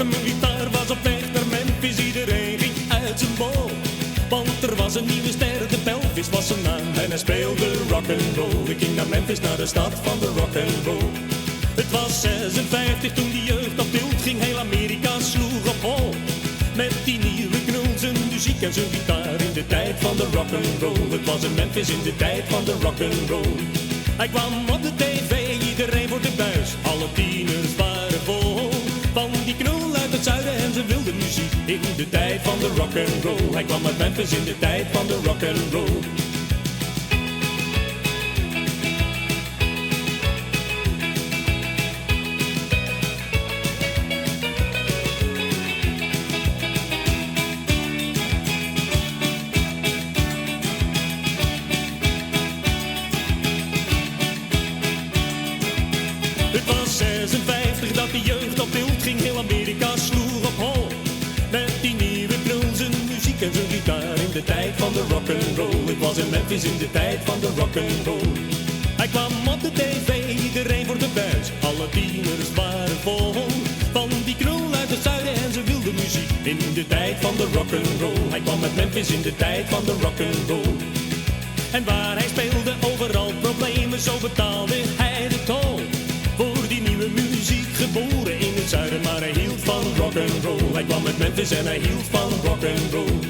pakte mijn gitaar, was op weg naar Memphis. Iedereen ging uit zijn bol, want er was een nieuwe ster, de Pelvis was zijn naam. En hij speelde rock'n'roll. Ik ging naar Memphis, naar de stad van de rock'n'roll. Het was 56 toen die jeugd op tilt ging. Heel Amerika sloeg op hol met die nieuwe knul, zijn muziek en zijn gitaar. In de tijd van de rock'n'roll. Het was in Memphis in de tijd van de rock'n'roll. Hij kwam op de tv, iedereen voor de buis. Alle tieners waren vol van die knul uit het zuiden en zijn wilde muziek. In de tijd van de rock'n'roll. Hij kwam uit Memphis in de tijd van de rock'n'roll. Het was 56 dat de jeugd op tilt ging. Heel Amerika sloeg op hol met die nieuwe knul, zijn muziek en zijn gitaar. In de tijd van de rock'n'roll. Het was in Memphis in de tijd van de rock'n'roll. Hij kwam op de tv, iedereen voor de buis. Alle tieners waren vol van die knul uit het zuiden en zijn wilde muziek. In de tijd van de rock'n'roll. Hij kwam met Memphis in de tijd van de rock'n'roll. En waar hij speelde, overal problemen, zo betaalde hij de tol. Voor die nieuwe muziek, geboren in het zuiden, maar hij hield van rock'n'roll. Hij kwam uit Memphis en hij hield van rock'n'roll.